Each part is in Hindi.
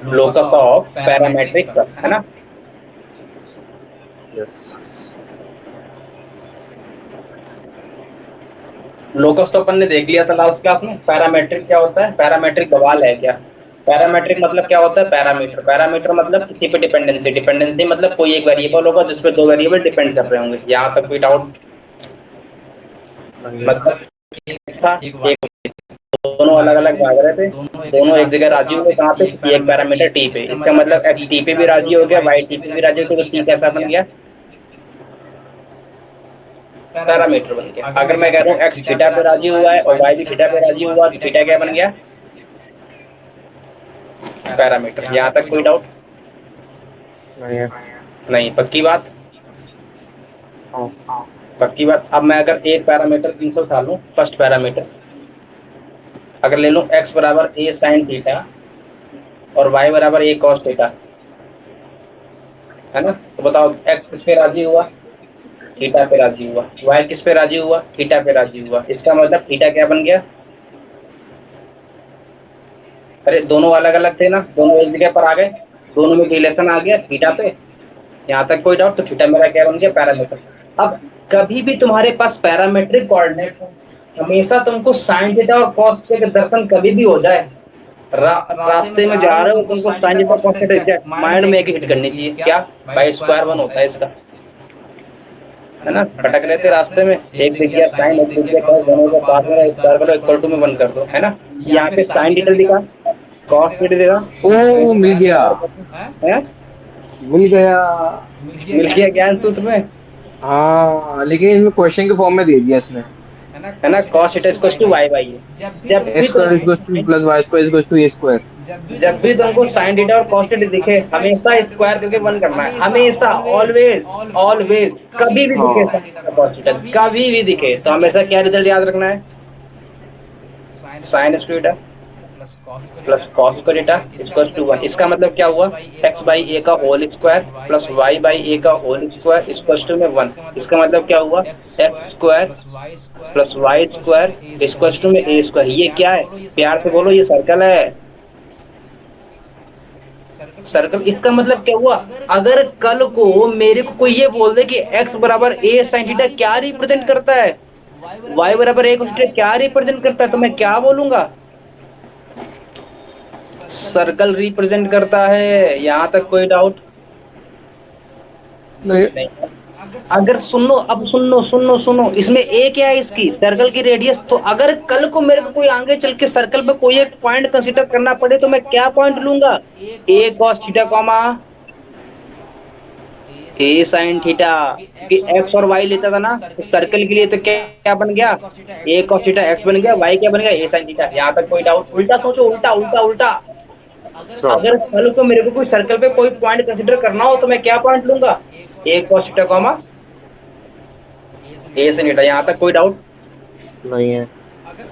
लोकस ऑफ पैरामेट्रिक कर्व, है ना। यस। लोकस तो अपन ने देख लिया था लास्ट क्लास में। पैरामेट्रिक क्या होता है? पैरामेट्रिक बवाल है क्या? पैरामेट्रिक मतलब क्या होता है? पैरामीटर। पैरामीटर मतलब किसी पे डिपेंडेंसी। डिपेंडेंसी मतलब कोई एक वेरिएबल होगा जिसपे दो वेरिएबल डिपेंड कर रहे होंगे। यहाँ तक कोई डाउट? नहीं है। मतलब एक था, एक दोनों अलग अलग भाग रहे थे, दोनों एक जगह राजी हुए। कहाँ पे? किसी एक पैरामीटर टी पे। इसका मतलब एक्स टी पे भी राजी हो गया, वाई टी पे भी राजी हो गया, तो टी कैसा बन गया? पैरामीटर बन गया। अगर मैं कह रहा हूँ एक्स थीटा पे राजी हुआ है और वाई भी थीटा पे राजी हुआ, तो थीटा क्या बन गया? पैरामीटर। यहाँ तक कोई डाउट? नहीं है। नहीं, पक्की बात? हाँ। पक्की बात। अब मैं अगर एक पैरामीटर 300 उठा लूँ, फर्स्ट पैरामीटर अगर ले लूँ एक्स बराबर ए साइन थीटा और वाई बराबर ए कॉस थीटा, है ना, तो बताओ एक्स किस पे राजी हुआ? थीटा पे राजी हुआ। वाई किस पे राजी हुआ? थीटा पे राजी हुआ। इसका मतलब थीटा क्या बन गया? अरे दोनों अलग अलग थे ना, दोनों एक जगह पर आ गए, दोनों में रिलेशन आ गया थीटा पे। यहाँ तक कोई डाउट? तो थीटा मेरा क्या बन गया? पैरामीटर। अब कभी भी तुम्हारे पास पैरामेट्रिक कोऑर्डिनेट हो, हमेशा तुमको साइन थीटा और कॉस थीटा के दर्शन कभी भी हो जाए, रास्ते में जा रहे हो, तुमको sine theta cos theta exact mind में एक हिट करनी चाहिए। क्या? बाई स्क्वायर वन होता है इसका, है ना। भटक रहे थे रास्ते में, एक दिख गया साइन, एक दिख गया कॉस, दोनों को पास में स्क्वायर करो, इक्वल टू में वन कर दो, है ना। यहाँ पे साइन थीटा दिखा, कॉस थीटा दिखा, ओ, मिल गया। स्क्वायर कर दो, है। मिल गया। मिल गया ज्ञान सूत्र में, हाँ, लेकिन इसमें क्वेश्चन के फॉर्म में दे दिया इसने। है ना। Cos theta equal to y by है। जब ए भी square is to plus y square is to a square. जब भी तुमको साइन थीटा और कॉस थीटा दिखे, हमेशा स्क्वायर करके वन करना है। हमेशा, ऑलवेज, ऑलवेज, कभी भी दिखे हाँ। साइन थीटा कॉस थीटा, कभी भी दिखे, तो हमेशा क्या रिजल्ट याद रखना है? Sin square theta plus cos square theta equal to one. इसका मतलब क्या हुआ? एक्स बाई ए का whole square plus y by a का होल स्क्वायर इक्वल टू में वन। इसका मतलब क्या हुआ? X square plus y square equal to में ए स्क्वायर। ये क्या है? प्यार से बोलो, ये सर्कल है। सर्कल। इसका मतलब क्या हुआ? अगर कल को मेरे को कोई ये बोल दे कि एक्स बराबर ए साइन थीटा क्या रिप्रेजेंट करता है, वाई बराबर ए cos थीटा क्या रिप्रेजेंट करता है, तो मैं क्या बोलूंगा? सर्कल रिप्रेजेंट करता है। यहां तक कोई डाउट? नहीं। नहीं। अगर सुनो, अब सुनो सुनो सुनो, इसमें ए क्या है? इसकी सर्कल की रेडियस। तो अगर कल को मेरे को कोई आगे चल के सर्कल पे कोई एक पॉइंट कंसीडर करना पड़े, तो मैं क्या पॉइंट लूंगा? A cos theta comma A sin theta. क्योंकि एक्स और वाई लेता था ना तो सर्कल के लिए, तो क्या क्या बन गया? ए कॉस थीटा एक्स बन गया, वाई क्या बन गया? ए साइन थीटा। यहाँ तक कोई डाउट? उल्टा सोचो, उल्टा उल्टा उल्टा। अच्छा। अगर कल को मेरे को कोई सर्कल पे कोई पॉइंट कंसीडर करना हो, तो मैं क्या पॉइंट लूंगा? A cos theta comma A sin theta. यहाँ तक कोई डाउट? नहीं है।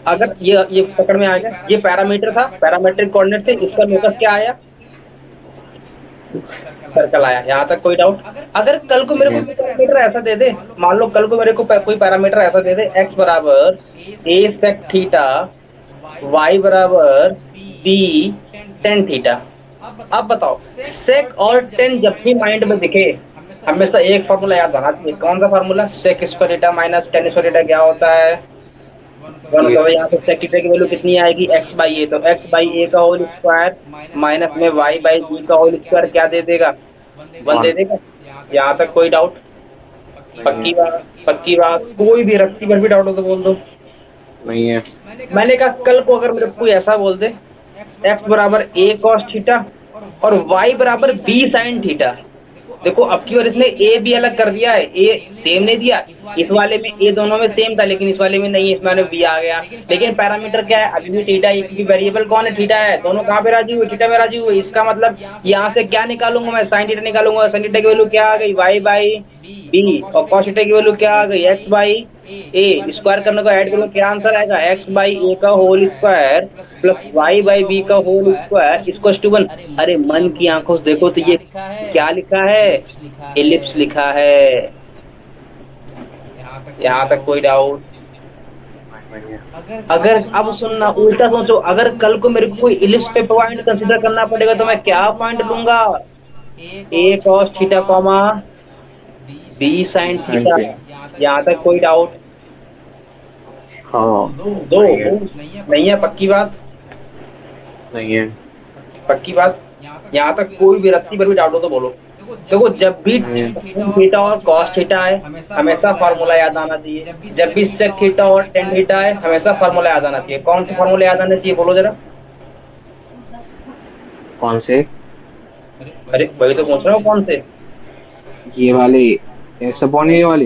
अगर ये पकड़ में आ गया, ये पैरामीटर था, पैरामीट्रिक कोऑर्डिनेट थे, इसका लोकस क्या आया? सर्कल आया। यहाँ तक कोई डाउट? अगर कल को मेरे को नहीं। कोई पैरामीटर ऐसा दे दे, मान लो कल को मेरे को कोई पैरामीटर ऐसा दे दे, एक्स बराबर ए सेक थीटा, वाई बराबर बी टेन थीटा। अब बताओ, सेक और टेन जब भी माइंड में दिखे, हमेशा एक फॉर्मूला याद रखना चाहिए। कौन सा formula? Sec square theta minus tan square theta क्या होता है? वन होता है। यहाँ पे सेक थीटा की वैल्यू कितनी आएगी? एक्स बाई ए। तो एक्स बाई ए का होल स्क्वायर माइनस में वाई बाई बी का होल स्क्वायर क्या दे देगा? वन दे वन। देगा। यहाँ तक कोई डाउट? नहीं है। पक्की बात? पक्की बात। कोई भी रत्ती भर भी डाउट हो तो बोल दो। नहीं है। मैंने कहा कल को अगर मेरे को कोई ऐसा बोल दे, एक्स बराबर ए कॉस थीटा और वाई बराबर बी साइन थीटा। देखो अब की बार इसने ए भी अलग कर दिया है, ए सेम नहीं दिया। इस वाले में ए दोनों में सेम था, लेकिन इस वाले में नहीं है, इसमें बी आ गया। लेकिन पैरामीटर क्या है? अभी भी थीटा है, क्योंकि वेरिएबल कौन है? थीटा है। दोनों कहाँ पे राजी हुए? थीटा में राजी हुए। इसका मतलब यहाँ से क्या निकालूंगा मैं? साइन थीटा निकालूंगा। साइन थीटा की वैल्यू क्या आ गई? Y by b. और कॉस थीटा की वैल्यू क्या आ गई? X by A. स्क्वायर करने को ऐड करो, क्या आंसर आएगा? एक्स बाई ए का whole square plus y by b का whole square equal to one. अरे मन की आंखों से देखो तो ये क्या लिखा है? एलिप्स लिखा है। यहाँ तक कोई डाउट? नहीं है। अगर अब सुनना, उल्टा सोचो, अगर कल को मेरे को कोई इलिप्स पे पॉइंट कंसीडर करना पड़ेगा तो मैं क्या पॉइंट लूंगा? A cos theta comma b b sin sin theta. Theta. यहाँ तक कोई डाउट? हाँ। दो नहीं है। नहीं है, पक्की बात? नहीं है। पक्की बात? यहाँ तक कोई भी रत्ती भर भी डाउट हो तो बोलो। देखो, जब भी नहीं है। sin थीटा और cos थीटा है, हमेशा फार्मूला याद आना चाहिए। जब भी sec थीटा और tan थीटा है, हमेशा फार्मूला याद आना चाहिए। कौन सा फार्मूला याद आना चाहिए, बोलो जरा। कौन से? अरे वही तो पूछ रहा हूँ, कौन से? ये वाले, एक्स अपॉन ये वाले,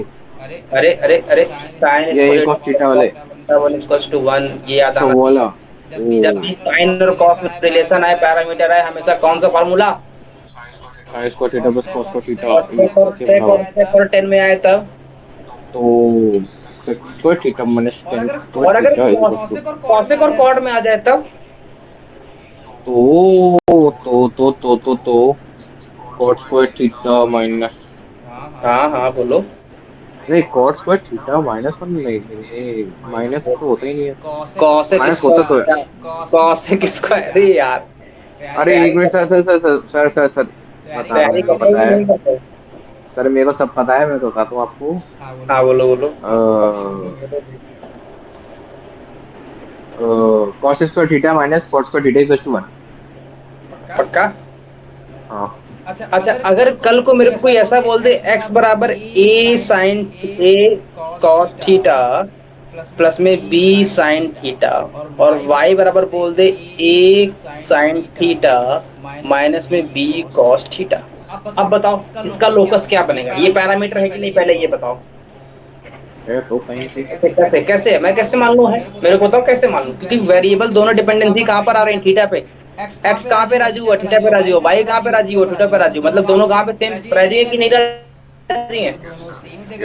अरे अरे अरे, साइन या एक ऑफ थीटा वाले? वन इक्वल्स टू वन, ये याद अच्छा आना वो वाला। चाहिए। जब ओ। भी साइन और cos में रिलेशन है, पैरामीटर है, हमेशा कौन सा formula? Sine square theta plus cos square theta और इज इक्वल के बराबर। sec और tan में आए तब। तो square theta minus tan square और अगर theta is equal to. cosec और cot में आ जाए तब। तो कॉट स्क्वायर थीटा माइनस, हाँ हाँ बोलो। नहीं cot square theta minus one, नहीं नहीं माइनस तो होता ही नहीं है। cosec माइनस होता तो है। स्क्वायर, cosec स्क्वायर, अरे यार। अरे एक तैयारी minute sir sir sir sir sir sir sir बता रहा हूँ, तैयारी मेरे कर को रहे हो पता कि है। नहीं कर रहे हो? सर मेरे को सब पता है, मैं तो बताता हूँ आपको। हाँ बोलो बोलो। Cos square theta minus cot square theta equal to one. पक्का? हाँ। अच्छा, अगर कल को मेरे को कोई ऐसा बोल दे x बराबर a sine a cos theta plus में b साइन थीटा, और y बराबर बोल दे a साइन थीटा माइनस में b cos थीटा, अब बताओ इसका लोकस क्या बनेगा? ये पैरामीटर है कि नहीं, पहले ये बताओ। है तो कहीं से। कैसे कैसे मैं कैसे मान लूं? है, मेरे को बताओ कैसे मान लूं, क्योंकि वेरिएबल दोनों डिपेंडेंसी कहाँ पर आ रही है? थीटा पे। एक्स कहाँ पे राजू हुआ? थीटा पे राजू हुआ। वाई कहाँ पे राजू हुआ? थीटा पे राजू। मतलब दोनों कहाँ पे सेम राजी है कि नहीं राजी है?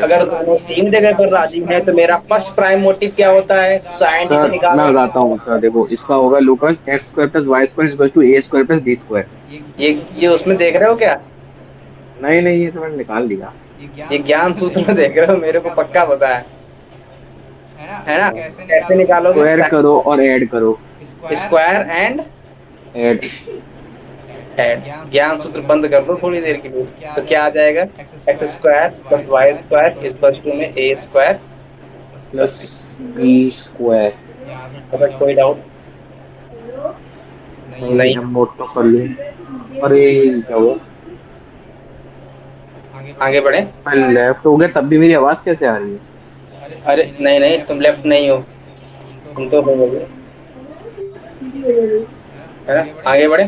अगर दोनों सेम जगह पर राजी है तो मेरा फर्स्ट प्राइम मोटिव क्या होता है? साइन थीटा सर मैं निकालना। बताता हूँ सर, देखो इसका होगा locus x square plus y square equal to a square plus b square. ये उसमें देख रहे हो क्या? नहीं नहीं, ये सब मैंने निकाल दिया। ये ज्ञान सूत्र में देख रहे हो? मेरे को पक्का पता है ना? कैसे निकालोगे? स्क्वायर करो और ऐड करो। Square and add. ऐड। ज्ञान सूत्र बंद कर दो थोड़ी देर के लिए, तो क्या आ जाएगा? X square plus y square is to में a square plus b square. अगर कोई डाउट नहीं। हम नोट तो कर लूँ। अरे क्या हुआ? आगे बढ़े। लेफ्ट हो गया तब भी मेरी आवाज कैसे आ रही है? अरे नहीं नहीं, तुम लेफ्ट नहीं हो, तुम तो हो गए, है ना? आगे बढ़े।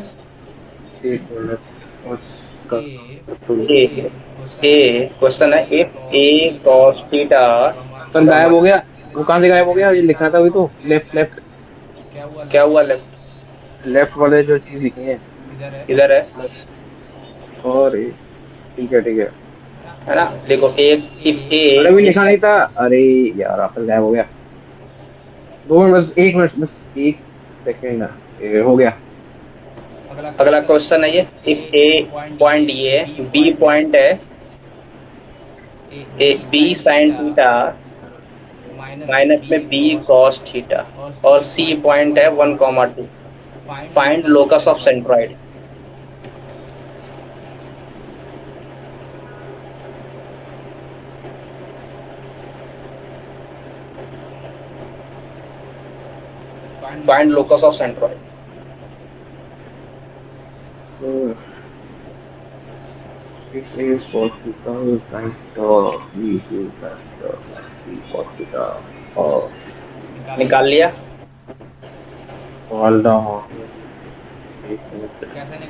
एक मिनट उसका। ए ए क्वेश्चन है, if A cos theta sir गायब हो गया। वो कहाँ से गायब हो गया? ये लिखा था वही तो, लेफ्ट लेफ्ट। क्या हुआ? लेफ्ट लेफ्ट वाले जो चीज लिखी है। इधर है प्लस। और ठीक है ठीक है। है ना? देखो, एक इफ अरे अभी ए, लिखा नहीं था। अरे यार आपस गायब हो गया। 2 मिनट बस, 1 मिनट बस, 1 सेकेंड। हो गया। अगला क्वेश्चन है ये, इफ ए पॉइंट ये है, बी पॉइंट है, a b sine theta minus में बी cos थीटा, और सी पॉइंट है 1,2। Find locus of centroid. Find locus of centroid. It is 40,000 it is that 40,000 और निकाल लिया? All down.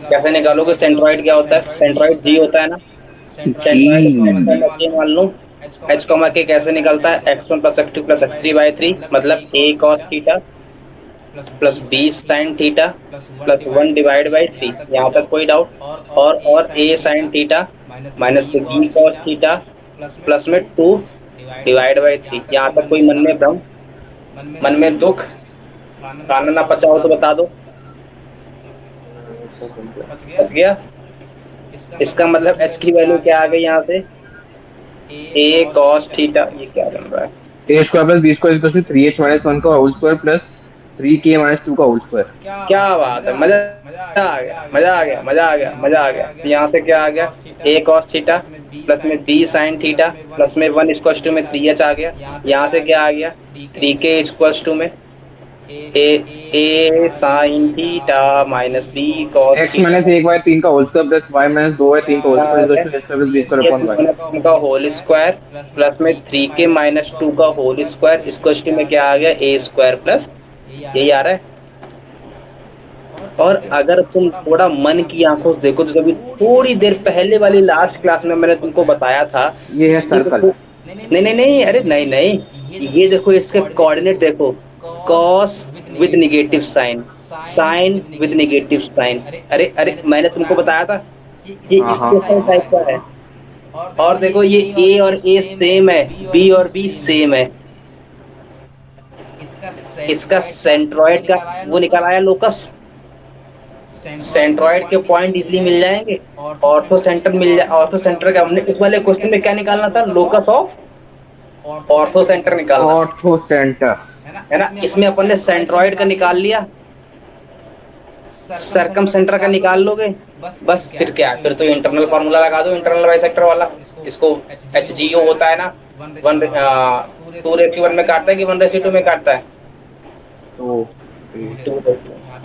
कैसे निकालोगे? सेंट्रॉइड क्या होता है? सेंट्रॉइड जी होता है ना? सेंट्रॉइड को मान लो, एच कॉमा के कैसे निकलता है? x1 plus x2 plus x3/3, मतलब a cos theta plus b sin theta plus 1/3। यहाँ तक कोई डाउट? और a sin थीटा माइनस में b cos थीटा प्लस में 2/3। यहाँ तक कोई मन में भ्रम, मन में दुख, खाना ना पचा हो तो बता दो। बच गया? इसका मतलब h की वैल्यू क्या आ गई यहाँ से? a cos थीटा, ये क्या बन रहा है? A square plus b square equal to 3h minus 1 का whole square plus 3k minus 2 का होल स्क्वायर। क्या बात है, मजा आ गया, मजा आ गया, मजा आ गया, मजा आ गया। यहाँ से क्या आ गया, ए कॉस थीटा प्लस में बी साइन थीटा प्लस में 1 इक्वल टू में 3h आ गया। यहाँ से क्या आ गया, 3k इक्वल टू में a a sin theta minus b cos x minus 1/3 का whole square plus y minus 2/3 का whole square equal to a square plus b square upon y। का होल स्क्वायर प्लस में 3k माइनस 2 का होल स्क्वायर इक्वल टू में क्या आ गया, ए स्क्वायर प्लस, यही आ रहा है। और अगर तुम थोड़ा मन की आंखों से देखो तो कभी थोड़ी देर पहले वाली लास्ट क्लास में मैंने तुमको बताया था, ये है ये सर्कल। देखो, नहीं नहीं नहीं, अरे नहीं नहीं, ये देखो इसके कोऑर्डिनेट देखो, cos with negative sign, sine with negative sign. अरे अरे मैंने तुमको बताया था ये हाँ हाँ स्पेशल टाइप का है। और देखो ये ए और ए सेम है, बी और बी सेम है। इसका सेंट्रॉइड का वो निकल आया लोकस, सेंट्रॉइड के पॉइंट इजीली मिल जाएंगे। ऑर्थो सेंटर मिल जाए, ऑर्थो सेंटर का हमने इस वाले क्वेश्चन में क्या निकालना था, लोकस ऑफ ऑर्थो सेंटर निकालना, ऑर्थो सेंटर है ना। इसमें अपन ने सेंट्रॉइड का निकाल लिया, सरकम सेंटर का निकाल लोगे, बस फिर क्या, फिर तो इंटरनल फार्मूला लगा दो, इंटरनल बाइसेक्टर वाला। इसको एच जी ओ होता है ना, 2:1 में काटता है कि 1:2 में काटता है। तो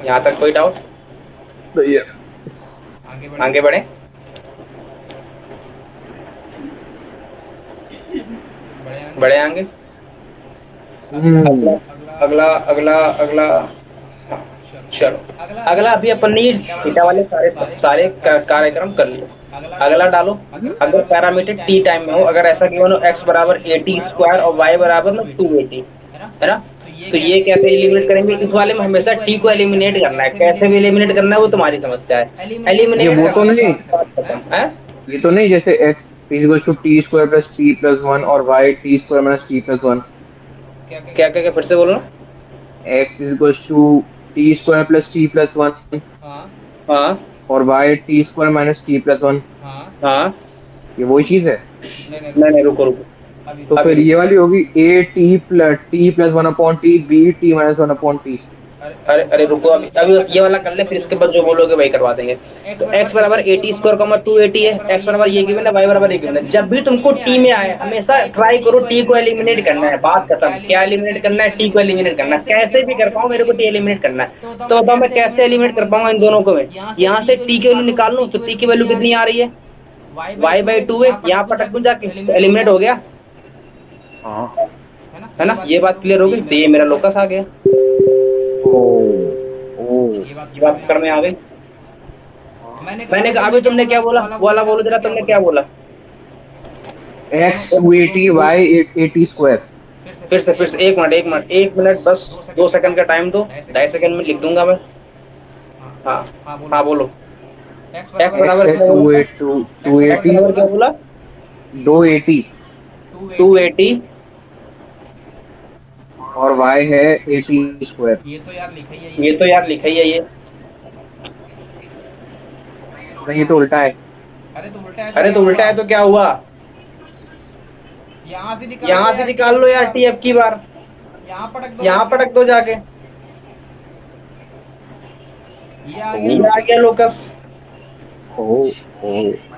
यहाँ तक कोई डाउट? सही है। आगे बढ़े। बढ़े आगे। अगला अगला अगला चलो अगला, अभी अपन ने थीटा वाले सारे सारे कार्यक्रम कर लिए। अगला डालो, अगर पैरामीटर टी टाइम में हो, अगर ऐसा गिवन हो x बराबर 80 स्क्वायर और y बराबर में 280, है ना, तो ये कैसे एलिमिनेट करेंगे। इस वाले में हमेशा टी को एलिमिनेट करना है, कैसे भी एलिमिनेट करना है वो तुम्हारी समस्या है। एलिमिनेट वो तो नहीं है, ये तो नहीं जैसे x equal to t square plus t plus 1 और y t square minus t plus 1। क्या क्या क्या फिर से बोलो। x equal to t square plus t plus 1 हाँ और y t square minus t plus 1। हाँ, ये वही चीज है। नहीं नहीं रुको रुको, तो फिर ये वाली होगी a T plus 1 upon T b T minus 1 upon T. अरे अरे रुको, अभी अभी बस ये वाला कर ले, फिर इसके बाद जो बोलोगे वही करवा देंगे। तो x बराबर 80 स्क्वायर कॉमा 280 है, x बराबर ये गिवन है, y बराबर ये गिवन है। जब भी तुमको t में आए हमेशा ट्राई करो t को एलिमिनेट करना है, बात खत्म। क्या एलिमिनेट करना है, t को एलिमिनेट करना है। कैसे भी कर पाऊं, मेरे को t एलिमिनेट करना है। तो बताओ मैं कैसे एलिमिनेट कर पाऊंगा इन दोनों को। मैं यहाँ से t की वैल्यू निकाल लूं, तो t की वैल्यू कितनी आ रही है, y/2 है, यहाँ पटक दूं जाके, तो एलिमिनेट हो गया, है ना। ये बात क्लियर हो गई। तो ये मेरा लोकस आ गया, ये बात पकड़ में आ गई। मैंने कहा अभी तुमने क्या बोला, बोला बोलो जरा, तुमने क्या बोला। x 280 y 80 square. फिर से एक मिनट बस, 2 सेकंड का टाइम दो, 2.5 सेकंड में लिख दूंगा मैं। हाँ हाँ बोलो। x बराबर क्या बोला, क्या बोला, 280 280 और y है 80 स्क्वायर। ये तो यार लिखा ही है ये। नहीं ये तो उल्टा है। अरे तो उल्टा है तो क्या हुआ, यहाँ से निकाल लो यार टी अब की बार, यहाँ पटक दो जाके, ये आ गया लोकस। ओ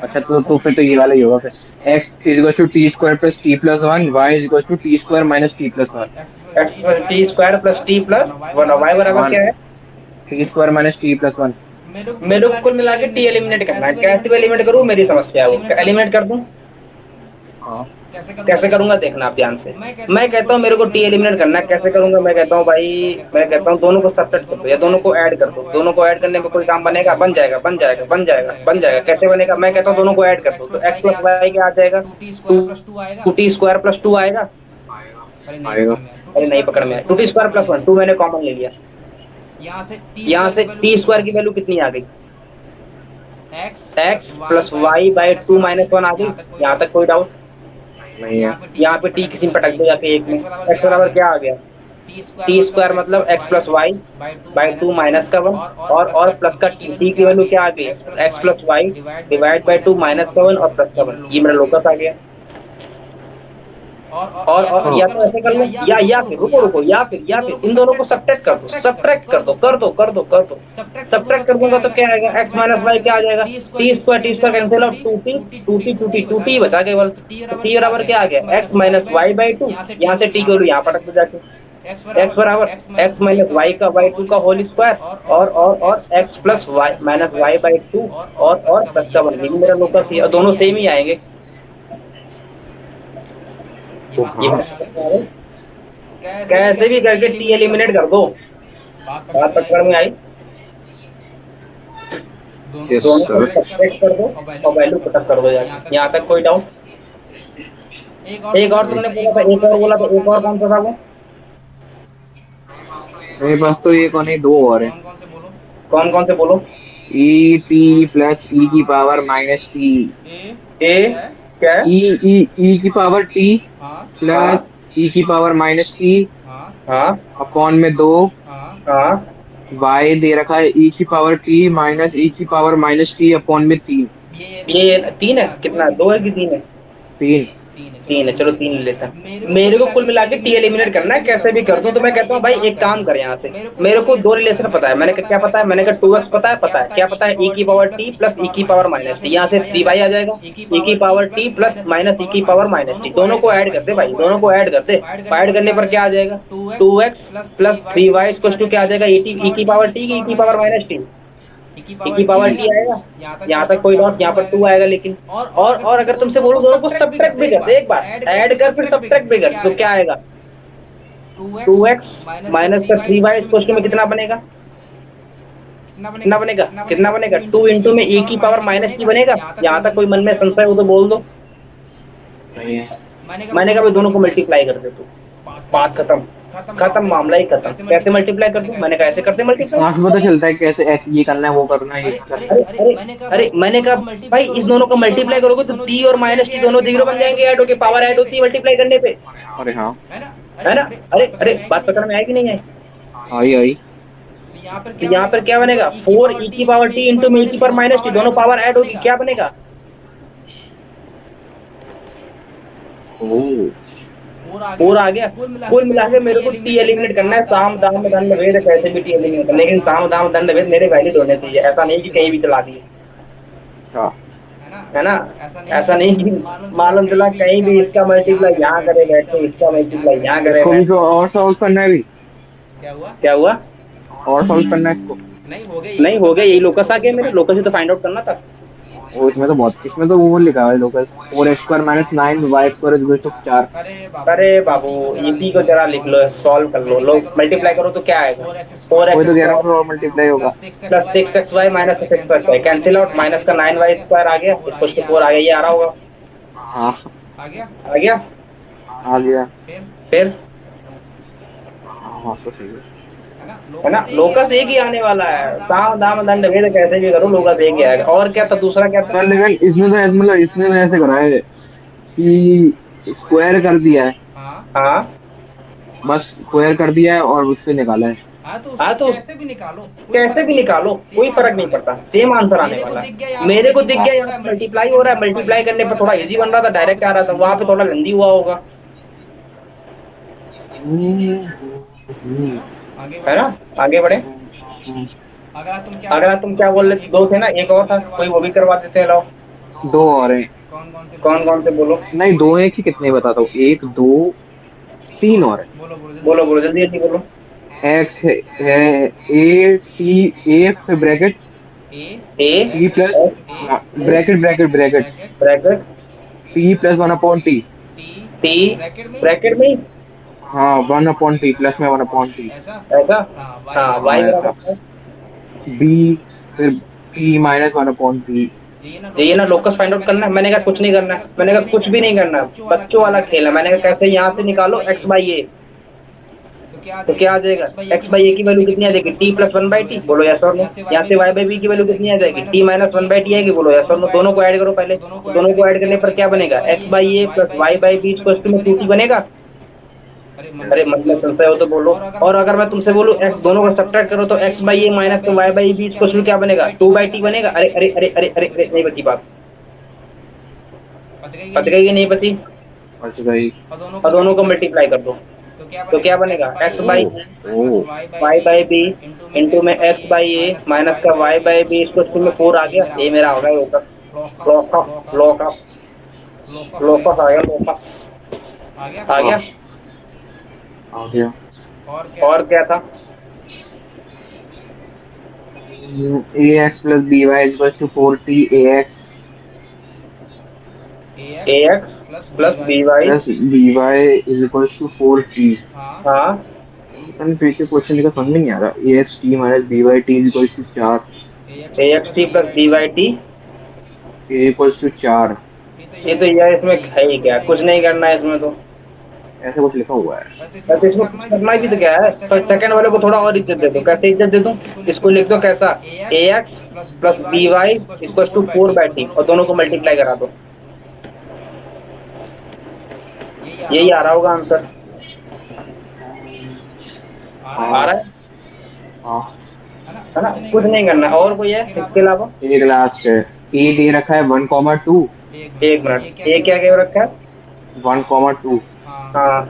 अच्छा, तो फिर तो ये वाला ही होगा फिर। x equal to t square plus t plus 1 y equal to t square minus t plus 1। x t square plus t plus 1 और y बराबर क्या है, t square minus t plus 1। मेरे को कुल मिला के टी एलिमिनेट करना है। कैसे भी एलिमिनेट करूँ मेरी समस्या है, वो एलिमिनेट कर दूं। हाँ कैसे करूंगा देखना आप ध्यान से। मैं कहता हूँ मेरे को टी एलिमिनेट करना है, कैसे करूंगा। मैं कहता हूँ भाई, मैं कहता हूँ दोनों को सब्ट्रैक्ट कर दो या दोनों को ऐड कर दो। दोनों को ऐड करने में कोई काम बनेगा, बन जाएगा बन जाएगा बन जाएगा बन जाएगा। कैसे बनेगा, मैं कहता हूँ दोनों को ऐड कर दो, तो x प्लस वाई क्या आ जाएगा, 2t स्क्वायर प्लस 2 आएगा। अरे नहीं पकड़ में आया, 2t स्क्वायर प्लस 1, 2 मैंने कॉमन ले लिया। यहाँ से टी स्क्वायर की वैल्यू कितनी आ गई, x प्लस y/2 माइनस 1 आ गई। यहाँ तक कोई डाउट नहीं है। यहाँ पे टी किसी में पटक दो जाके एक में। x बराबर क्या आ गया, टी स्क्वायर मतलब x प्लस y/2 माइनस का 1 और प्लस का टी की वैल्यू क्या आ गई, x plus y divide by 2 minus का 1 और प्लस का 1। ये मेरा लोकस आ गया। और या तो ऐसे कर लो, या फिर रुको रुको, या फिर इन दोनों को सब्ट्रैक्ट कर दो, सब्ट्रैक्ट कर दूंगा तो क्या आएगा, एक्स माइनस वाई क्या आ जाएगा, t square cancel out, two t बचा केवल, तो टी बराबर क्या आ गया, x minus y by two, यहाँ से टी को यहाँ पटक दो जाके, एक्स बराबर एक्स माइनस वाई का वाई टू का होल स्क्वायर, और x plus y minus y by two, और प्लस का वन, यही मेरा लोकस है, और दोनों सेम ही आएंगे। तो ये हाँ, बात समझ में आ गई? कैसे भी करके टी एलिमिनेट कर दो, बात पकड़ में आई। यस दोनों को सर। सब्ट्रैक्ट कर दो और वैल्यू पुटअप कर दो जाके, यहाँ तक कोई डाउट? एक और तुमने बोला था, एक और बोला था, एक और कौन सा था वो? मेरे पास तो एक और नहीं, दो और है। कौन कौन से बोलो? ई टी प्लस ई की पावर माइनस टी। ए क्या है? ई ई ई की पावर टी हाँ प्लस ई की पावर माइनस टी हाँ अपॉन में दो, हाँ। वाई दे रखा है ई की पावर टी माइनस ई की पावर माइनस टी अपॉन में तीन। ये तीन है, कितना, दो है कि तीन है? तीन। तीन है, चलो तीन ले लेता है। मेरे को कुल मिला के टी एलिमिनेट करना है, कैसे भी कर दूं, तो मैं कहता हूँ भाई एक काम कर यहाँ से, मेरे को दो रिलेशन पता है, मैंने कहा क्या पता है, मैंने कहा टू एक्स पता है, क्या पता है, ई की पावर टी प्लस ई की पावर माइनस टी, यहाँ से थ्री वाई आ जाएगा, ई की पावर टी प्लस माइनस ई की पावर माइनस टी, दोनों को ऐड कर दे भाई, दोनों को ऐड कर दे, ऐड करने पर क्या आ जाएगा, two x plus three y two क्या आ जाएगा, ई की पावर टी की ई की पावर माइनस टी, ई की पावर टी आएगा, यहाँ तक कोई डॉट, यहाँ पर टू आएगा लेकिन, और अगर तुमसे बोलूं दोनों को सब्ट्रैक्ट भी कर दे एक बार, ऐड कर फिर सब्ट्रैक्ट भी कर, तो क्या आएगा, टू एक्स माइनस का थ्री वाई इस क्वेश्चन में कितना बनेगा, कितना बनेगा, टू इंटू में ए की पावर माइनस टी बनेगा। यहाँ तक कोई मन में संशय हो तो बोल दो। नहीं है। मैंने कहा भाई दोनों को मल्टीप्लाई कर दे, तू बात खत्म, मामला ही खत्म। कैसे मल्टीप्लाई कर दूं, मैंने कहा ऐसे करते मल्टीप्लाई। कहाँ से पता चलता है कैसे, ऐसे ये करना है वो करना है ये करना है। अरे मैंने कहा भाई इस दोनों को मल्टीप्लाई करोगे तो टी और माइनस टी दोनों जीरो बन जाएंगे, ऐड होके पावर ऐड होती है मल्टीप्लाई करने पे, अरे हाँ, है ना? अरे बात पकड़ में आएगी नहीं है? आई आई। तो यहाँ पर क्या बनेगा, फोर ई की पावर टी इंटू में ई की पावर माइनस टी, दोनों पावर ऐड होगी, क्या बनेगा, ओह, फोर आ गया। कुल मिला के मेरे को टी एलिमिनेट करना है, साम दाम दंड भेद कैसे भी टी एलिमिनेट करना है, लेकिन साम दाम दंड भेद मेरे वैलिड होने चाहिए, ऐसा नहीं कि कहीं भी चला दिए, अच्छा। है ना? ऐसा नहीं कि मालूम चला कहीं भी इसका मल्टीप्लाई यहाँ करे बैठे, इसका मल्टीप्लाई यहाँ करे इसको भी बैठे। और सॉल्व करना है भी, क्या हुआ? और सॉल्व करना है इसको। नहीं हो गया, यही लोकस आ गया मेरे, लोकस ही तो फाइंड आउट करना था। वो इसमें तो बहुत, इसमें तो वो लिखा है locus, four x square minus nine y square is equal to चार। अरे बाबू इसी को जरा लिख लो, सॉल्व कर लो, लोग मल्टीप्लाई करो तो क्या आएगा, फोर वही एक्स तो कह रहा हूँ, स्क्वायर और मल्टीप्लाई होगा। Plus six x y minus x square cancel out, minus का नाइन वाई स्क्वायर आ गया, इक्वल टू फोर आ गया, ये आ रहा होगा, हाँ आ गया। आ गया। फिर हाँ तो सही है। है ना, लोकस एक ही आने वाला है, साम दाम दंड भेद कैसे भी करो लोकस एक ही आएगा। और क्या था, दूसरा क्या था? पर लेकिन इसने तो मतलब इसने तो ऐसे करा है कि स्क्वायर कर दिया है, हाँ बस स्क्वायर कर दिया है और उससे निकाला है। हाँ तो कैसे भी निकालो कोई फर्क नहीं पड़ता, सेम आंसर आने वाला है। मेरे को दिख गया यहाँ मल्टीप्लाई हो रहा है, मल्टीप्लाई करने पर थोड़ा इजी बन रहा था, डायरेक्ट आ रहा था, वहां पे थोड़ा लेंदी हुआ होगा, है ना? आगे बढ़े। अगर तुम क्या बोल रहे थे, दो थे ना, एक और था कोई, वो भी करवा देते हैं, लाओ। दो और हैं। कौन कौन से बोलो? नहीं दो हैं कि कितने बताता हूँ, एक दो तीन और है। बोलो बोलो जल्दी जल्दी बोलो। एक्स है ए टी, ए फिर bracket A T plus bracket bracket bracket bracket T plus one upon T. T bracket में ही, हाँ वन अपॉन टी, प्लस में वन अपॉन टी। ऐसा? हाँ वाई हाँ ऐसा। बराबर बी फिर T minus one upon T. ये ना लोकस फाइंड आउट करना है। मैंने कहा कुछ नहीं करना है, मैंने कहा कुछ भी नहीं करना, बच्चों वाला खेल है। मैंने कहा कैसे, यहाँ से निकालो एक्स बाई ए, तो क्या आ जाएगा, एक्स बाई ए की वैल्यू कितनी आ जाएगी, T plus one by T, बोलो यस और नो। यहाँ से वाई बाई बी की वैल्यू कितनी आ जाएगी, T minus one by T आएगी, बोलो यस और नो। दोनों को ऐड करो पहले, दोनों को ऐड करने पर क्या बनेगा, x by a plus y by b equal to में टू टी बनेगा। अरे मतलब चलता है वो तो बोलो। और अगर मैं तुमसे बोलूं एक्स दोनों का सब्ट्रैक्ट करो तो एक्स बाई ए माइनस का y by b equal to क्या बनेगा, टू बाई टी बनेगा। अरे अरे अरे अरे अरे नहीं बची बात, बच गई कि नहीं बची? अच्छा भाई। और दोनों को मल्टीप्लाई कर दो तो क्या बनेगा, x o by o y by b into में एक्स बाई ए माइनस का वाई बाई बी, इसको स्कूल में फोर आ गया, ये मेरा होगा ये होगा लोकस लोकस लोकस आ गया लोकस आ गया। हाँ आ गया। और क्या था, a x plus b y equal to 4t a x a x plus b y. Plus b y is equal to 4t। हाँ फिर से क्वेश्चन का समझ नहीं आ रहा। A x t minus b y t is equal to 4। A x t plus b y t, a equal to 4। ये तो यार इसमें है ही क्या, कुछ नहीं करना है इसमें तो। ऐसे कुछ लिखा हुआ है। तो इसमें कुछ करना भी तो क्या है, तो सेकंड वाले को थोड़ा और इज्जत दे दो, कैसे इज्जत दे दूं, इसको लिख दो कैसा, ए एक्स प्लस बी वाई इसको टू फोर बाई टी और दोनों को मल्टीप्लाई करा दो, यही आ रहा होगा आंसर। आ हाँ रहा हाँ। है ना, कुछ नहीं करना, और कोई है इसके अलावा। एक लास्ट है। ए दे रखा है 1,2। एक मिनट, ये क्या कह रखा है। 1,2। हाँ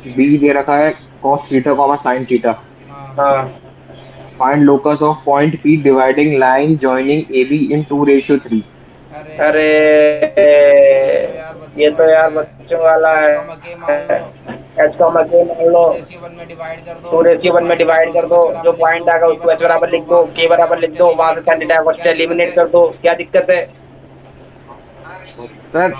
बी दे रखा है cos theta comma sin theta. हाँ। Find locus of point P dividing line joining AB in 2:3। अरे ये तो यार बच्चों वाला है, एच कॉमा के मान लो, टू रेशियो वन में डिवाइड कर दो, जो पॉइंट आएगा उसको एच बराबर लिख दो, के बराबर लिख दो, वहां से साइन थीटा कॉस एलिमिनेट कर दो, क्या दिक्कत है। सर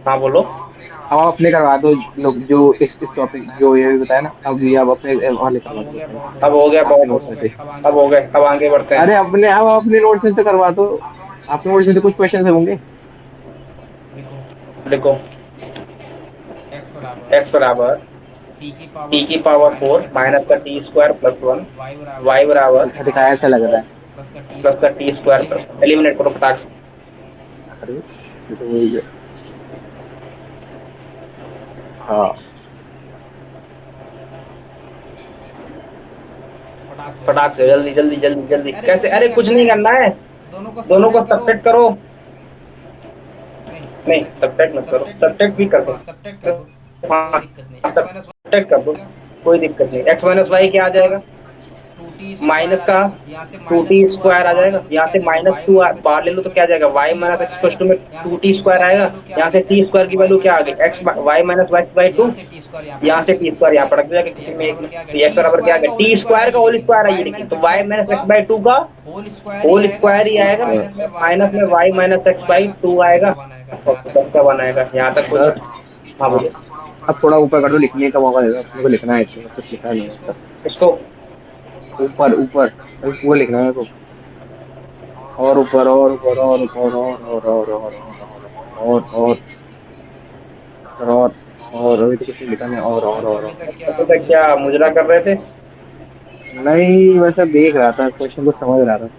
हाँ बोलो। अब आप अपने करवा दो। लोग जो इस टॉपिक जो ये भी बताया ना, अब ये आप अपने वाले करवा दो अपने अब हो गया आपके बहुत नोट्स हो में गया, से। अब हो गए, अब आगे बढ़ते अरे हैं। अपने अब अपने नोट्स में से करवा दो। आपके नोट्स में से कुछ क्वेश्चन होंगे। लिखो, एक्स बराबर टी की पावर फोर माइनस का t square plus one, y बराबर दिखा दिखाया ऐसा लग रहा है। प्लस का टी स्क्वायर प्लस, एलिमिनेट करो फटाक से। अरे ये तो वही है। हाँ फटाक से जल्दी जल्दी जल्दी जल्दी, कैसे, अरे कुछ नहीं करना है, दोनों को सब्ट्रैक्ट करो, नहीं सब्ट्रैक्ट मत करो, सब्ट्रैक्ट भी कर सकते हो, हाँ सब्ट्रैक्ट कर दो, कोई दिक्कत नहीं। एक्स माइनस वाई क्या आ जाएगा, माइनस का टू टी स्क्वायर आ जाएगा, यहाँ से माइनस टू बाहर ले लो तो क्या आ जाएगा, वाई माइनस एक्स में टू टी स्क्वायर आएगा, यहाँ से टी स्क्वायर की वैल्यू क्या आ गई, x y minus y by two, यहाँ से टी स्क्वायर यहाँ पर रख दिया किसी में एक में, तो एक्स बराबर क्या आ गया, टी स्क्वायर का होल स्क्वायर है ये, लेकिन तो y minus x by two का होल स्क्वायर ही आएगा, माइनस में y minus x by two आएगा और दस का वन आएगा, यहाँ तक कोई। सर हाँ बोलो। अब थोड़ा ऊपर कर दो, लिखने का मौका देगा अपने को। लिखना है इसमें कुछ लिखा नहीं है अब तक। इसको ऊपर ऊपर अभी पूरा लिखना है तो। और ऊपर और ऊपर और ऊपर और और अभी तो कुछ नहीं लिखा नहीं। अभी तक क्या मुजरा कर रहे थे। नहीं वैसे देख रहा था, क्वेश्चन को समझ रहा था।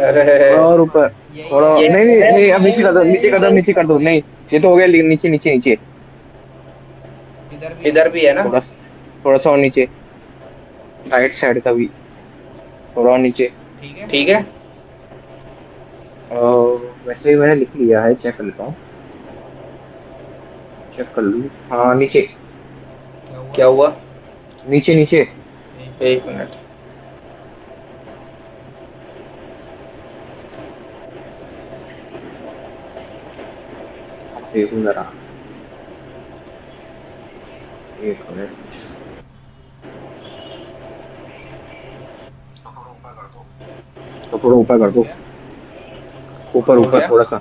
अरे थोड़ा और ऊपर। थोड़ा ये नहीं नहीं है, नहीं, अब नीचे कर दो, नीचे कर दो, नीचे कर दो। नहीं ये तो हो गया, नीचे नीचे नीचे। इधर भी है ना। थोड़ा थोड़ा सा और नीचे, राइट साइड का भी थोड़ा और नीचे। ठीक है, वैसे ही मैंने लिख लिया है, चेक कर लेता हूँ। चेक कर लूँ। हाँ नीचे क्या हुआ, नीचे नीचे। एक मिनट, अब देखूँ जरा। एक मिनट। तो थोड़ा ऊपर कर दो। ऊपर हो ऊपर गया, थोड़ा सा।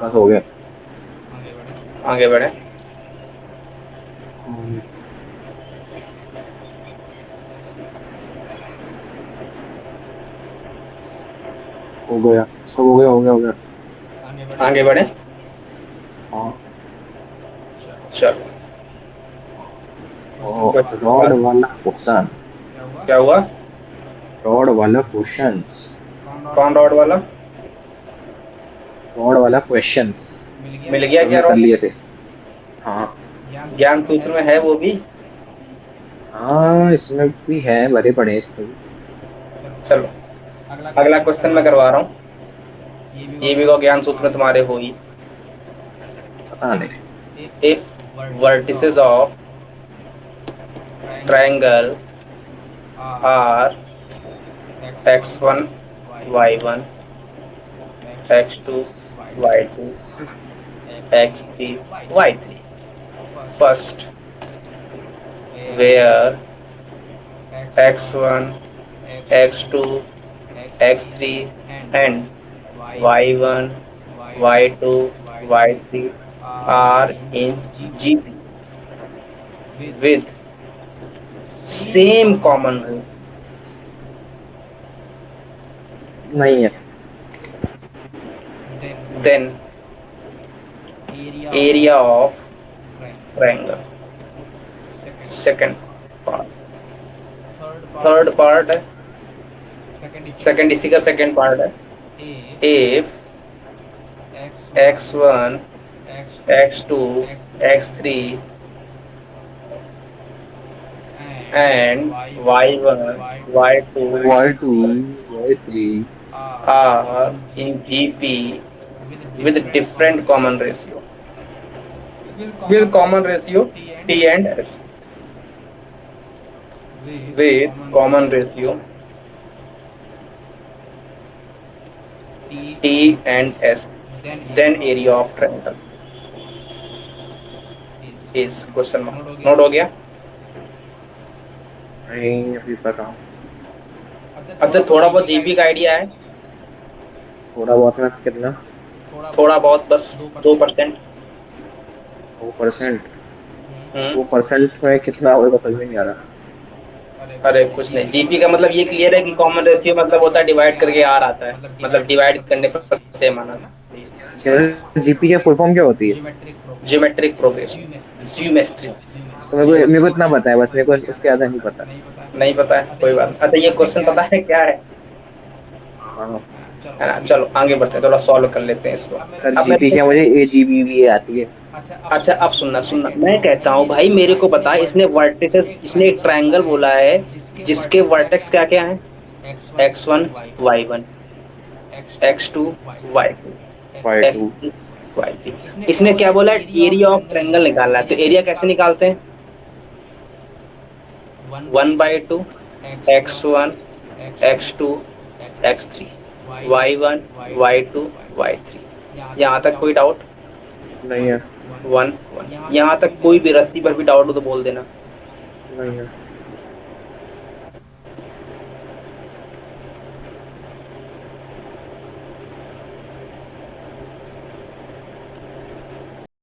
बस हो गया। आगे बढ़े। हम्म, हो गया सब हो गया हो गया हो गया। आगे बढ़े, हाँ। चलो। और रॉड वाला क्वेश्चन। क्या हुआ, रॉड वाला क्वेश्चंस। कौन रॉड वाला, रॉड वाला क्वेश्चंस मिल गया क्या हमने कर रॉड, लिए थे। हाँ ज्ञान सूत्र में है वो भी। हाँ इसमें भी है, भरे पड़े हैं इसमें भी। चलो अगला क्वेश्चन मैं करवा रहा हूँ, ये भी को ज्ञान सूत्र में तुम्हारे हो ही। पता नहीं। if vertices of triangle are x1 y1 x2 y2 x3 y3, first where x1 x2 x3 and y1 y2 y3 are in GP with same common root, नहीं है। then area of triangle. Second part, third part है, second इसी का second part है, if x1 x2 x3 and y1 y2 Y2, Y3 are in GP with different common ratio, T and S, with common ratio T and S, then area of triangle is question mark. Note हो गया? नहीं अभी कर रहा हूँ। अच्छा थोड़ा बहुत जीपी का आइडिया है, थोड़ा बहुत में कितना? थोड़ा बहुत बस 2%। 2%? 2% में कितना होगा समझ में नहीं आ रहा। अरे कुछ नहीं, जीपी का मतलब ये क्लियर है कि कॉमन रेशियो मतलब होता है डिवाइड करके आर आता है, मतलब डिवाइड करने पर सेम आना चाहिए। जीपी की फुल फॉर्म क्या होती है? Geometric progression, geometry. तो मेरे को इतना पता है, बस मेरे को इससे ज्यादा नहीं पता। नहीं पता है कोई बात नहीं। अच्छा ये क्वेश्चन पता है क्या है? हाँ है ना, चलो आगे बढ़ते हैं, थोड़ा सॉल्व कर लेते हैं इसको। सर, अब जीपी मैं, क्या मुझे एजीबी भी आती है। अच्छा अब सुनना सुनना, मैं कहता हूँ भाई मेरे को बता, इसने वर्टिसेस, इसने एक ट्रायंगल बोला है जिसके वर्टेक्स क्या क्या है, x1 y1 x2 y2 Y2 x3 y3। इसने क्या बोला है, एरिया ऑफ ट्रायंगल निकालना है, तो एरिया कैसे निकालते हैं, 1/2 x1 x2 x3 y1 y2 y3। यहाँ तक कोई डाउट? नहीं है। 1 1, यहाँ तक कोई भी रत्ती पर भी डाउट हो तो बोल देना। नहीं है।